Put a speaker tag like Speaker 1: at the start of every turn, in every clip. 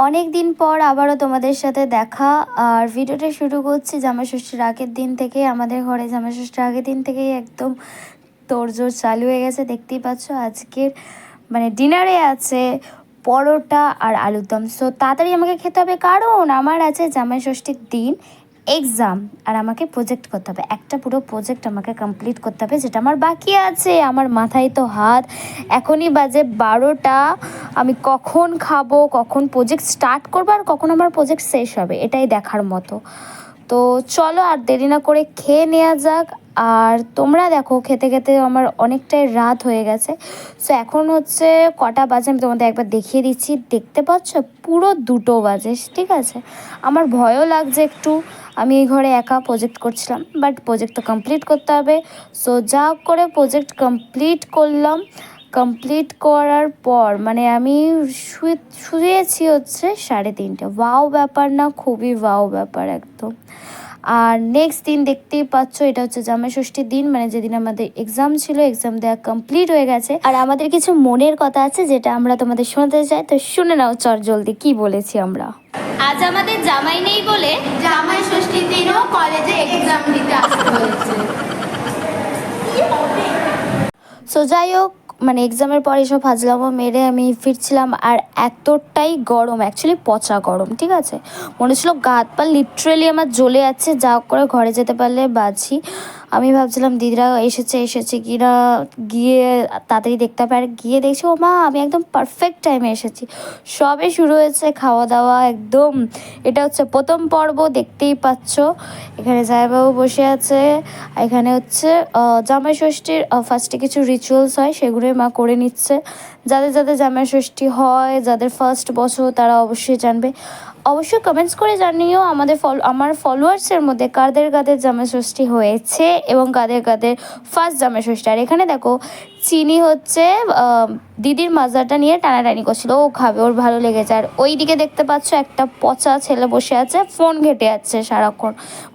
Speaker 1: অনেক দিন পর আবারও তোমাদের সাথে দেখা। আর ভিডিওটা শুরু করছি জামাই ষষ্ঠীর আগের দিন থেকে। আমাদের ঘরে জামাই ষষ্ঠীর আগের দিন থেকেই একদম তোড়জোড় চালু হয়ে গেছে। দেখতেই পাচ্ছ আজকের ডিনারে আছে পরোটা আর আলুর দম। সো তাড়াতাড়ি আমাকে খেতে হবে, কারণ আমার আছে জামাই ষষ্ঠীর দিন এক্সাম আর আমাকে প্রজেক্ট করতে হবে। একটা পুরো প্রজেক্ট আমাকে কমপ্লিট করতে হবে, যেটা আমার বাকি আছে। আমার মাথায় তো হাত, এখনই বাজে 12টা। আমি কখন খাবো, কখন প্রজেক্ট স্টার্ট করবো আর কখন আমার প্রজেক্ট শেষ হবে, এটাই দেখার মতো। তো চলো আর দেরি না করে খেয়ে নেওয়া যাক। আর তোমরা দেখো খেতে খেতে আমার অনেকটাই রাত হয়ে গেছে। সো এখন হচ্ছে কটা বাজে আমি তোমাদের একবার দেখিয়ে দিচ্ছি। দেখতে পাচ্ছ পুরো 2টো বাজে, ঠিক আছে। আমার ভয়ও লাগছে একটু, আমি এই ঘরে একা প্রজেক্ট করছিলাম, বাট প্রজেক্ট তো কমপ্লিট করতে হবে। সো যা করে প্রজেক্ট কমপ্লিট করলাম। কমপ্লিট করার পর আমি শুয়েছি হচ্ছে 3:30। ওয়াও ব্যাপার না, খুবই ওয়াও ব্যাপার একদম। আর নেক্সট দিন দেখতেই পাচ্ছ, এটা হচ্ছে জামাই ষষ্ঠীর দিন, যেদিন আমাদের এক্সাম ছিল, এক্সাম দেওয়া কমপ্লিট হয়ে গেছে। আর আমাদের কিছু মনের কথা আছে যেটা আমরা তোমাদের শোনাতে চাই, তো শুনে নাও চট জলদি কি বলেছি আমরা।
Speaker 2: আজ আমাদের জামাই নেই বলে
Speaker 3: জামাই ষষ্ঠীর দিনও কলেজে এক্সাম দিতে আসতে হয়েছে।
Speaker 1: সো যাই হোক, এক্সামের পর এসব ফাজলামো মেরে আমি ফিরছিলাম। আর এতটাই গরম, অ্যাকচুয়ালি পচা গরম, ঠিক আছে। মনে হচ্ছিল গা হাত পা লিটারেলি আমার জ্বলে যাচ্ছে। যা করে ঘরে যেতে পারলে বাঁচি। আমি ভাবছিলাম দিদিরা এসেছে কি না, গিয়ে তাড়াতাড়ি দেখতে হবে। আর গিয়ে দেখছি ও মা, আমি একদম পারফেক্ট টাইমে এসেছি। সবে শুরু হয়েছে খাওয়া দাওয়া একদম। এটা হচ্ছে প্রথম পর্ব, দেখতেই পাচ্ছ। এখানে জামাইবাবু বসে আছে। এখানে হচ্ছে জামাই ষষ্ঠীর ফার্স্টে কিছু রিচুয়ালস হয়, সেগুলোই মা করে নিচ্ছে। যাদের যাদের জামাই ষষ্ঠী হয়, যাদের ফার্স্ট বছর, তারা অবশ্যই জানবে। অবশ্যই কমেন্টস করে জানিও আমার ফলোয়ার্সের মধ্যে কাদের কাদের জামাই ষষ্ঠী হয়েছে এবং কাদের কাদের ফার্স্ট জামাই ষষ্ঠী। আর এখানে দেখো চিনি হচ্ছে দিদির মাজাটা নিয়ে টানাটানি করছিল, ও খাবে, ওর ভালো লেগেছে। আর ওই দিকে দেখতে পাচ্ছ একটা পচা ছেলে বসে আছে, ফোন ঘেটে যাচ্ছে সারাক্ষণ,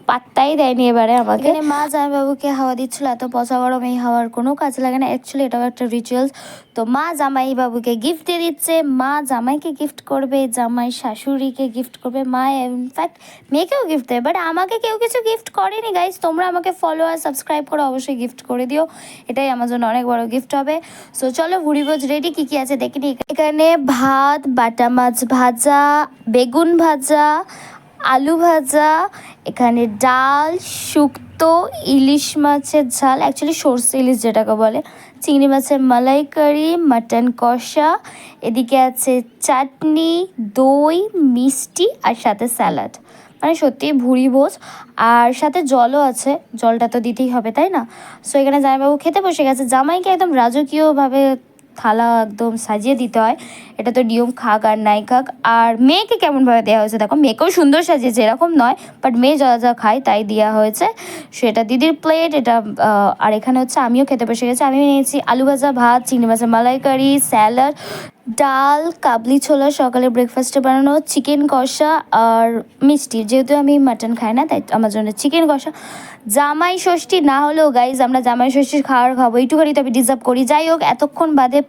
Speaker 1: পাত্তাই দেয়নি এবারে আমাকে। এখানে মা জামাইবাবুকে হাওয়া দিচ্ছিল, এত পচা গরম এই হাওয়ার কোনো কাজ লাগে না। অ্যাকচুয়ালি এটাও একটা রিচুয়ালস। তো মা জামাইবাবুকে গিফট দিয়ে দিচ্ছে, মা জামাইকে গিফট করবে, জামাই শাশুড়িকে গিফট করবে, মা ইনফ্যাক্ট মেয়েকেও গিফট দেবে। বাট আমাকে কেউ কিছু গিফট করেনি গাইজ। তোমরা আমাকে ফলো আর সাবস্ক্রাইব করে অবশ্যই গিফট করে দিও, এটাই আমার জন্য অনেক বড় গিফট হবে। সো চলো ভুড়িভোজ রেডি। কী কী আছে দেখে নিই। এখানে ভাত, বাটা মাছ ভাজা, বেগুন ভাজা, আলু ভাজা, এখানে ডাল, শুক্তো, ইলিশ মাছের ঝাল, অ্যাকচুয়ালি সর্ষে ইলিশ যেটাকে বলে, চিংড়ি মাছের মালাইকারি, মাটন কষা, এদিকে আছে চাটনি, দই, মিষ্টি আর সাথে স্যালাড। সত্যিই ভুড়ি ভোজ। আর সাথে জলও আছে, জলটা তো দিতেই হবে, তাই না। সো এখানে জামাইবাবু খেতে বসে গেছে। জামাইকে একদম রাজকীয়ভাবে থালা একদম সাজিয়ে দিতে হয়, এটা তো নিয়ম, খাক আর নাই খাক। আর মেয়েকে কেমনভাবে দেওয়া হয়েছে দেখো, মেয়েকেও সুন্দর সাজিয়েছে, এরকম নয়, বাট মেয়ে যা যা খায় তাই দেওয়া হয়েছে। সেটা দিদির প্লেট এটা। আর এখানে হচ্ছে আমিও খেতে বসে গেছি। আমি নিয়েছি আলু ভাজা, ভাত, চিংড়ি মাছের মালাইকারি, স্যালাড, ডাল, কাবলি ছোলা সকালে ব্রেকফাস্টে বানানো, চিকেন কষা আর মিষ্টি। যেহেতু আমি মাটন খাই না, তাই আমার জন্য চিকেন কষা। জামাই ষষ্ঠী না হলেও গাইজ আমরা জামাই ষষ্ঠীর খাবার খাবো, এইটুখানি তো আমি ডিজার্ভ করি। যাই হোক, এতক্ষণ বাদে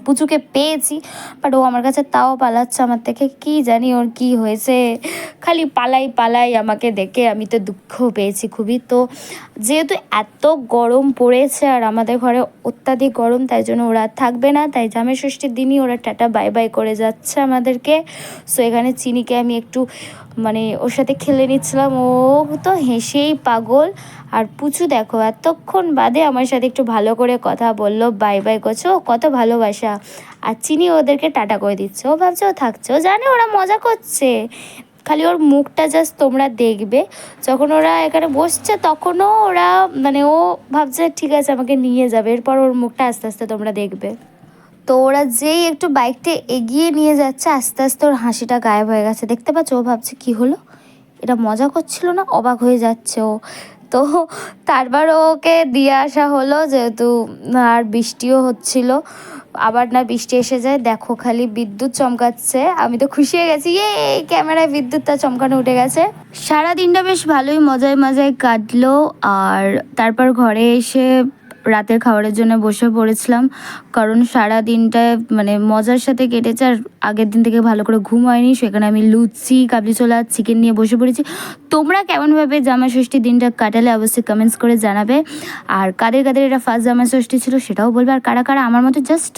Speaker 1: পুচুকে পেয়েছি, বাট ও আমার কাছে তাও পালাচ্ছে আমার থেকে। কি জানি ওর কি হয়েছে, খালি পালাই আমাকে দেখে। আমি তো দুঃখ পেয়েছি খুবই। তো যেহেতু এত গরম পড়েছে আর আমাদের ঘরে অত্যাধিক গরম, তাই জন্য ওরা থাকবে না, তাই জামাই ষষ্ঠীর দিনই ওরা টাটা বাই বাই করে যাচ্ছে আমাদেরকে। সো এখানে চিনিকে আমি একটু ওর সাথে খেলে নিচ্ছিলাম, ও তো হেসেই পাগল। আর পুচু দেখো এতক্ষণ বাদে আমার সাথে একটু ভালো করে কথা বললো, বাই বাই করছে, ও কত ভালোবাসা। আর চিনি ওদেরকে টাটা করে দিচ্ছে, ও ভাবছে ও থাকছে, ও জানে ওরা মজা করছে। খালি ওর মুখটা জাস্ট তোমরা দেখবে, যখন ওরা এখানে বসছে তখনও ওরা ও ভাবছে ঠিক আছে আমাকে নিয়ে যাবে, এরপর ওর মুখটা আস্তে আস্তে তোমরা দেখবে। তো ওরা যেই একটু বাইকটা এগিয়ে নিয়ে যাচ্ছে, আস্তে আস্তে ওর হাসিটা গায়েব হয়ে গেছে। দেখতে পাচ্ছ, ও ভাবছে কি হলো, এটা মজা করছিল না, অবাক হয়ে যাচ্ছে ও। তো তারপর ওকে দিয়ে আসা হলো, যেহেতু আর বৃষ্টিও হচ্ছিল। আবার না বৃষ্টি এসে যায়, দেখো খালি বিদ্যুৎ চমকাচ্ছে। আমি তো খুশি হয়ে গেছি, ক্যামেরায় বিদ্যুৎটা চমকানো উঠে গেছে। সারা দিনটা বেশ ভালোই মজায় কাটলো। আর তারপর ঘরে এসে রাতের খাবারের জন্য বসে পড়েছিলাম, কারণ সারা দিনটা মানে মজার সাথে কেটেছে আর আগের দিন থেকে ভালো করে ঘুম হয়নি, সেখানে আমি লুচি, কাবলি ছোলা, চিকেন নিয়ে বসে পড়েছি। তোমরা কেমনভাবে জামাই ষষ্ঠীর দিনটা কাটালে অবশ্যই কমেন্টস করে জানাবে, আর কাদের কাদের এটা ফার্স্ট জামাই ষষ্ঠী ছিল সেটাও বলবে, আর কারা কারা আমার মতো জাস্ট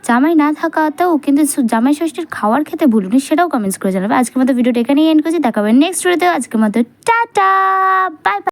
Speaker 1: জামাই না থাকাতেও কিন্তু জামাই ষষ্ঠীর খাওয়ার খেতে ভুলুনি সেটাও কমেন্টস করে জানাবে। আজকের মতো ভিডিওটা এখানেই এন্ড করছি, দেখাবে নেক্সট ভিডিওতে। আজকের মতো টাটা, বাই বাই।